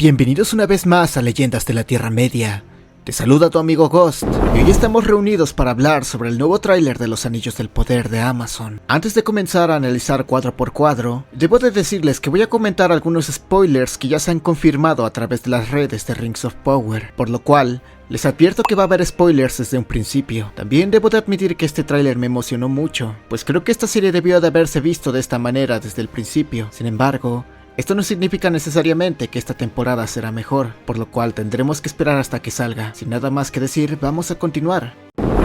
Bienvenidos una vez más a Leyendas de la Tierra Media. Te saluda tu amigo Ghost, y hoy estamos reunidos para hablar sobre el nuevo tráiler de los Anillos del Poder de Amazon. Antes de comenzar a analizar cuadro por cuadro, debo de decirles que voy a comentar algunos spoilers que ya se han confirmado a través de las redes de Rings of Power, por lo cual les advierto que va a haber spoilers desde un principio. También debo de admitir que este tráiler me emocionó mucho, pues creo que esta serie debió de haberse visto de esta manera desde el principio. Sin embargo, esto no significa necesariamente que esta temporada será mejor, por lo cual tendremos que esperar hasta que salga. Sin nada más que decir, vamos a continuar.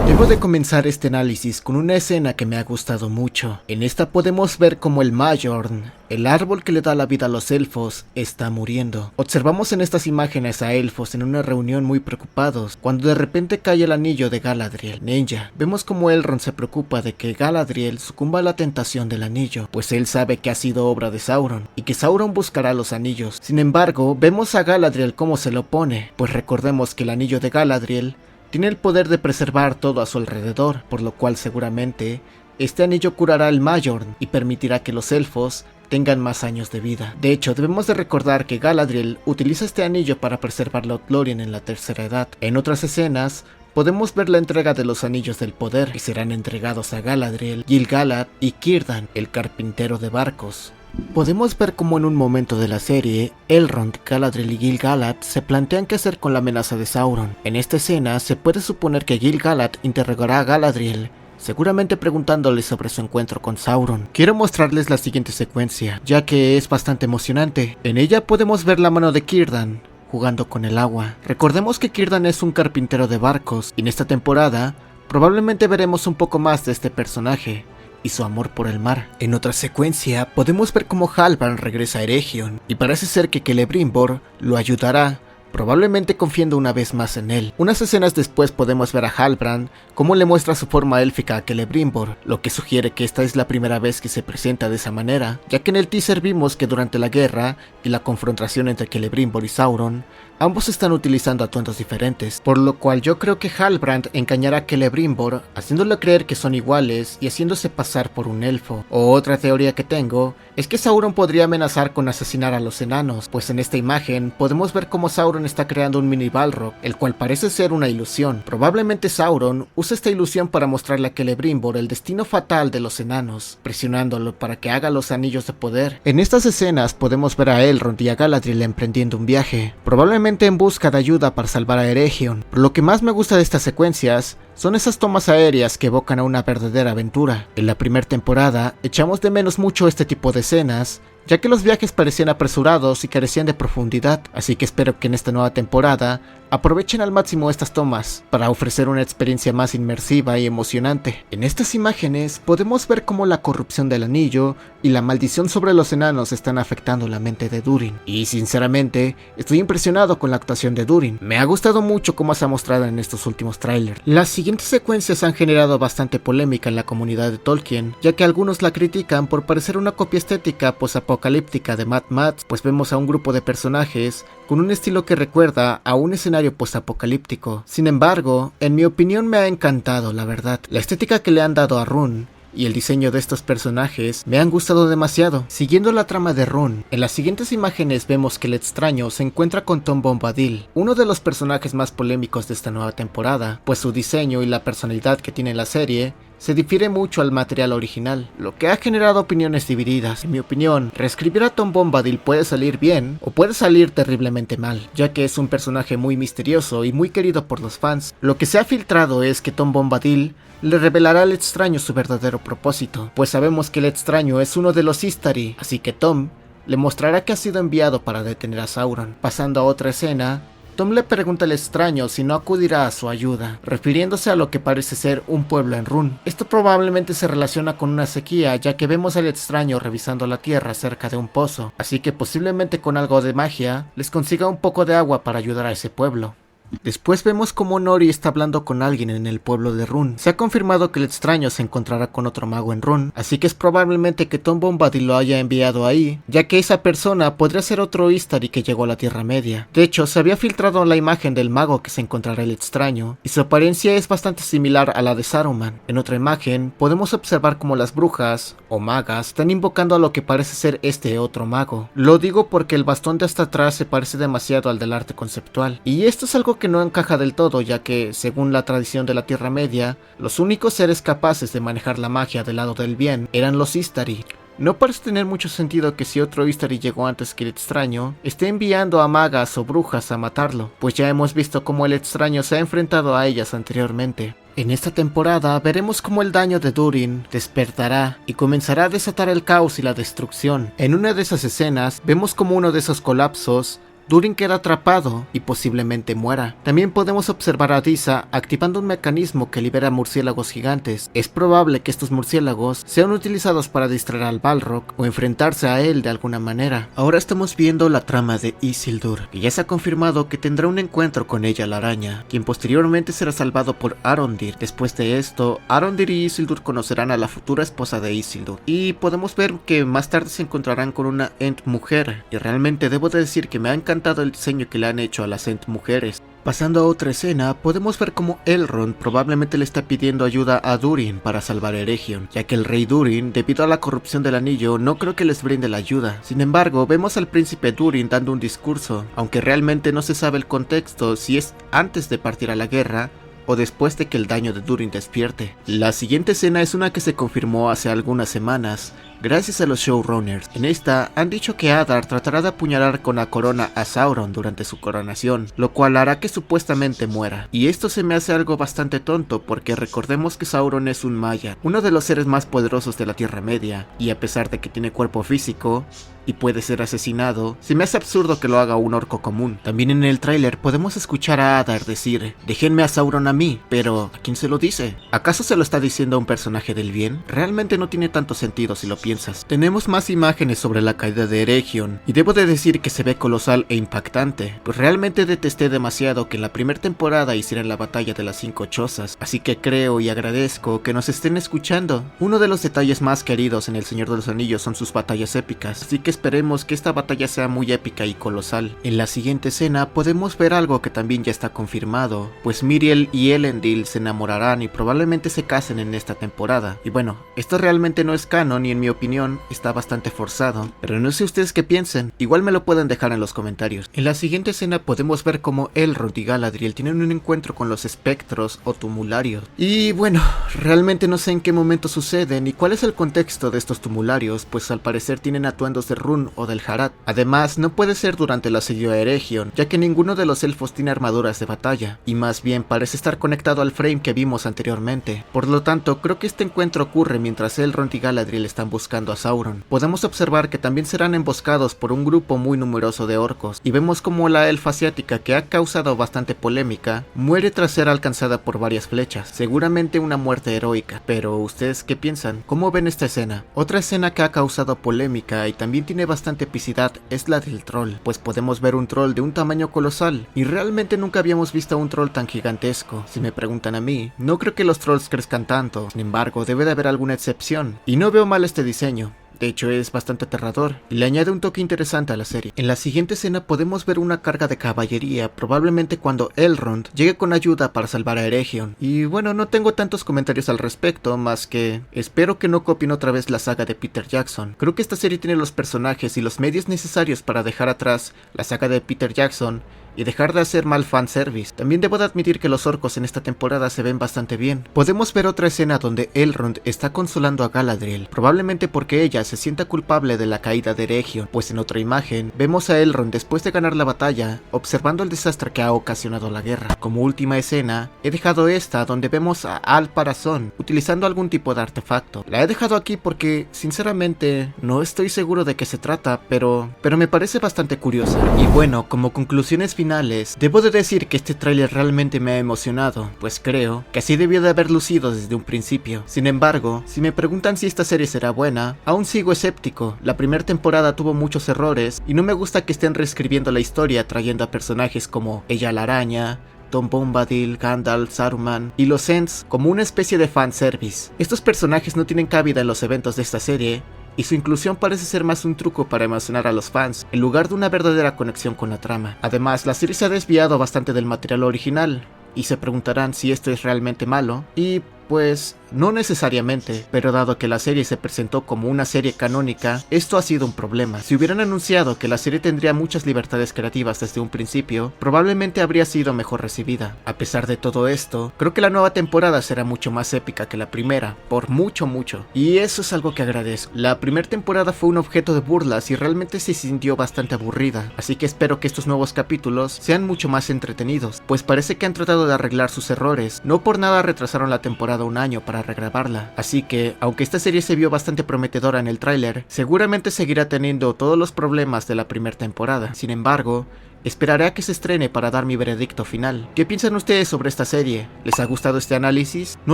Debo de comenzar este análisis con una escena que me ha gustado mucho. En esta podemos ver como el Majorn, el árbol que le da la vida a los elfos, está muriendo. Observamos en estas imágenes a elfos en una reunión muy preocupados, cuando de repente cae el anillo de Galadriel. Ninja, vemos como Elrond se preocupa de que Galadriel sucumba a la tentación del anillo, pues él sabe que ha sido obra de Sauron, y que Sauron buscará los anillos. Sin embargo, vemos a Galadriel cómo se lo opone, pues recordemos que el anillo de Galadriel tiene el poder de preservar todo a su alrededor, por lo cual seguramente este anillo curará el Majorn y permitirá que los elfos tengan más años de vida. De hecho, debemos de recordar que Galadriel utiliza este anillo para preservar la Lothlórien en la tercera edad. En otras escenas, podemos ver la entrega de los anillos del poder, que serán entregados a Galadriel, Gil-galad y Círdan, el carpintero de barcos. Podemos ver como en un momento de la serie, Elrond, Galadriel y Gil-galad se plantean qué hacer con la amenaza de Sauron. En esta escena se puede suponer que Gil-galad interrogará a Galadriel, seguramente preguntándole sobre su encuentro con Sauron. Quiero mostrarles la siguiente secuencia, ya que es bastante emocionante. En ella podemos ver la mano de Círdan jugando con el agua. Recordemos que Círdan es un carpintero de barcos, y en esta temporada probablemente veremos un poco más de este personaje y su amor por el mar. En otra secuencia podemos ver cómo Halbrand regresa a Eregion, y parece ser que Celebrimbor lo ayudará, probablemente confiando una vez más en él. Unas escenas después podemos ver a Halbrand cómo le muestra su forma élfica a Celebrimbor, lo que sugiere que esta es la primera vez que se presenta de esa manera, ya que en el teaser vimos que durante la guerra y la confrontación entre Celebrimbor y Sauron, ambos están utilizando atuendos diferentes, por lo cual yo creo que Halbrand engañará a Celebrimbor haciéndole creer que son iguales y haciéndose pasar por un elfo. O otra teoría que tengo es que Sauron podría amenazar con asesinar a los enanos, pues en esta imagen podemos ver cómo Sauron está creando un mini Balrog, el cual parece ser una ilusión. Probablemente Sauron usa esta ilusión para mostrarle a Celebrimbor el destino fatal de los enanos, presionándolo para que haga los anillos de poder. En estas escenas podemos ver a Elrond y a Galadriel emprendiendo un viaje, probablemente en busca de ayuda para salvar a Eregion. Pero lo que más me gusta de estas secuencias son esas tomas aéreas que evocan a una verdadera aventura. En la primera temporada echamos de menos mucho este tipo de escenas, ya que los viajes parecían apresurados y carecían de profundidad, así que espero que en esta nueva temporada aprovechen al máximo estas tomas para ofrecer una experiencia más inmersiva y emocionante. En estas imágenes podemos ver cómo la corrupción del anillo y la maldición sobre los enanos están afectando la mente de Durin, y sinceramente estoy impresionado con la actuación de Durin. Me ha gustado mucho cómo se ha mostrado en estos últimos trailers. Las siguientes secuencias han generado bastante polémica en la comunidad de Tolkien, ya que algunos la critican por parecer una copia estética posapocalíptica de Mad Max, pues vemos a un grupo de personajes con un estilo que recuerda a un escenario posapocalíptico. Sin embargo, en mi opinión me ha encantado, la verdad. La estética que le han dado a Rune y el diseño de estos personajes me han gustado demasiado. Siguiendo la trama de Rune, en las siguientes imágenes vemos que el extraño se encuentra con Tom Bombadil, uno de los personajes más polémicos de esta nueva temporada, pues su diseño y la personalidad que tiene la serie se difiere mucho al material original, lo que ha generado opiniones divididas. En mi opinión, reescribir a Tom Bombadil puede salir bien o puede salir terriblemente mal, ya que es un personaje muy misterioso y muy querido por los fans. Lo que se ha filtrado es que Tom Bombadil le revelará al extraño su verdadero propósito, pues sabemos que el extraño es uno de los Istari, así que Tom le mostrará que ha sido enviado para detener a Sauron. Pasando a otra escena, Tom le pregunta al extraño si no acudirá a su ayuda, refiriéndose a lo que parece ser un pueblo en Rune. Esto probablemente se relaciona con una sequía, ya que vemos al extraño revisando la tierra cerca de un pozo, así que posiblemente con algo de magia les consiga un poco de agua para ayudar a ese pueblo. Después vemos como Nori está hablando con alguien en el pueblo de Run. Se ha confirmado que el extraño se encontrará con otro mago en Run, así que es probablemente que Tom Bombadil lo haya enviado ahí, ya que esa persona podría ser otro Istari que llegó a la Tierra Media. De hecho, se había filtrado la imagen del mago que se encontrará el extraño, y su apariencia es bastante similar a la de Saruman. En otra imagen, podemos observar como las brujas, o magas, están invocando a lo que parece ser este otro mago. Lo digo porque el bastón de hasta atrás se parece demasiado al del arte conceptual, y esto es algo que no encaja del todo, ya que, según la tradición de la Tierra Media, los únicos seres capaces de manejar la magia del lado del bien eran los Istari. No parece tener mucho sentido que si otro Istari llegó antes que el extraño, esté enviando a magas o brujas a matarlo, pues ya hemos visto cómo el extraño se ha enfrentado a ellas anteriormente. En esta temporada veremos cómo el daño de Durin despertará y comenzará a desatar el caos y la destrucción. En una de esas escenas vemos como uno de esos colapsos, Durin queda atrapado y posiblemente muera. También podemos observar a Disa activando un mecanismo que libera murciélagos gigantes. Es probable que estos murciélagos sean utilizados para distraer al Balrog o enfrentarse a él de alguna manera. Ahora estamos viendo la trama de Isildur, que ya se ha confirmado que tendrá un encuentro con ella la araña, quien posteriormente será salvado por Arondir. Después de esto, Arondir y Isildur conocerán a la futura esposa de Isildur, y podemos ver que más tarde se encontrarán con una Ent mujer, y realmente debo de decir que me ha encantado el diseño que le han hecho a las Ent mujeres. Pasando a otra escena, podemos ver como Elrond probablemente le está pidiendo ayuda a Durin para salvar a Eregion, ya que el rey Durin, debido a la corrupción del anillo, no creo que les brinde la ayuda. Sin embargo, vemos al príncipe Durin dando un discurso, aunque realmente no se sabe el contexto si es antes de partir a la guerra o después de que el daño de Durin despierte. La siguiente escena es una que se confirmó hace algunas semanas, gracias a los showrunners. En esta han dicho que Adar tratará de apuñalar con la corona a Sauron durante su coronación, lo cual hará que supuestamente muera. Y esto se me hace algo bastante tonto, porque recordemos que Sauron es un Maya, uno de los seres más poderosos de la Tierra Media, y a pesar de que tiene cuerpo físico y puede ser asesinado, se me hace absurdo que lo haga un orco común. También en el tráiler podemos escuchar a Adar decir: déjenme a Sauron a mí, pero ¿a quién se lo dice? ¿Acaso se lo está diciendo a un personaje del bien? Realmente no tiene tanto sentido si lo piensas. Tenemos más imágenes sobre la caída de Eregion, y debo de decir que se ve colosal e impactante, pues realmente detesté demasiado que en la primera temporada hicieran la batalla de las 5 chozas, así que creo y agradezco que nos estén escuchando. Uno de los detalles más queridos en El Señor de los Anillos son sus batallas épicas, así que esperemos que esta batalla sea muy épica y colosal. En la siguiente escena podemos ver algo que también ya está confirmado, pues Miriel y Elendil se enamorarán y probablemente se casen en esta temporada. Y bueno, esto realmente no es canon y en mi opinión está bastante forzado, pero no sé ustedes qué piensen, igual me lo pueden dejar en los comentarios. En la siguiente escena podemos ver cómo Elrond y Galadriel tienen un encuentro con los espectros o tumularios. Y bueno, realmente no sé en qué momento suceden y cuál es el contexto de estos tumularios, pues al parecer tienen atuendos de Run o del Harad. Además, no puede ser durante el asedio a Eregion, ya que ninguno de los elfos tiene armaduras de batalla, y más bien parece estar conectado al frame que vimos anteriormente. Por lo tanto, creo que este encuentro ocurre mientras Elrond y Galadriel están buscando a Sauron. Podemos observar que también serán emboscados por un grupo muy numeroso de orcos, y vemos como la elfa asiática, que ha causado bastante polémica, muere tras ser alcanzada por varias flechas, seguramente una muerte heroica. Pero ¿ustedes qué piensan? ¿Cómo ven esta escena? Otra escena que ha causado polémica y también tiene bastante epicidad es la del troll, pues podemos ver un troll de un tamaño colosal, y realmente nunca habíamos visto un troll tan gigantesco. Si me preguntan a mí, no creo que los trolls crezcan tanto, sin embargo debe de haber alguna excepción, y no veo mal este diseño. De hecho es bastante aterrador y le añade un toque interesante a la serie. En la siguiente escena podemos ver una carga de caballería, probablemente cuando Elrond llegue con ayuda para salvar a Eregion. Y bueno, no tengo tantos comentarios al respecto, más que espero que no copien otra vez la saga de Peter Jackson. Creo que esta serie tiene los personajes y los medios necesarios para dejar atrás la saga de Peter Jackson y dejar de hacer mal fanservice. También debo de admitir que los orcos en esta temporada se ven bastante bien. Podemos ver otra escena donde Elrond está consolando a Galadriel, probablemente porque ella se sienta culpable de la caída de Eregion, pues en otra imagen vemos a Elrond después de ganar la batalla, observando el desastre que ha ocasionado la guerra. Como última escena, he dejado esta donde vemos a Al-Parazón utilizando algún tipo de artefacto. La he dejado aquí porque, sinceramente, no estoy seguro de qué se trata, pero me parece bastante curiosa. Y bueno, como conclusiones finales, debo de decir que este tráiler realmente me ha emocionado, pues creo que así debió de haber lucido desde un principio. Sin embargo, si me preguntan si esta serie será buena, aún sigo escéptico. La primera temporada tuvo muchos errores y no me gusta que estén reescribiendo la historia trayendo a personajes como Ella la Araña, Tom Bombadil, Gandalf, Saruman y los Ents como una especie de fanservice. Estos personajes no tienen cabida en los eventos de esta serie, y su inclusión parece ser más un truco para emocionar a los fans, en lugar de una verdadera conexión con la trama. Además, la serie se ha desviado bastante del material original, y se preguntarán si esto es realmente malo, y pues no necesariamente, pero dado que la serie se presentó como una serie canónica, esto ha sido un problema. Si hubieran anunciado que la serie tendría muchas libertades creativas desde un principio, probablemente habría sido mejor recibida. A pesar de todo esto, creo que la nueva temporada será mucho más épica que la primera, por mucho, y eso es algo que agradezco. La primera temporada fue un objeto de burlas y realmente se sintió bastante aburrida, así que espero que estos nuevos capítulos sean mucho más entretenidos, pues parece que han tratado de arreglar sus errores. No por nada retrasaron la temporada un año para regrabarla, así que aunque esta serie se vio bastante prometedora en el tráiler, seguramente seguirá teniendo todos los problemas de la primera temporada. Sin embargo, esperaré a que se estrene para dar mi veredicto final. ¿Qué piensan ustedes sobre esta serie? ¿Les ha gustado este análisis? No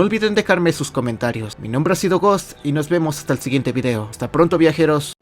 olviden dejarme sus comentarios. Mi nombre ha sido Ghost y nos vemos hasta el siguiente video. Hasta pronto, viajeros.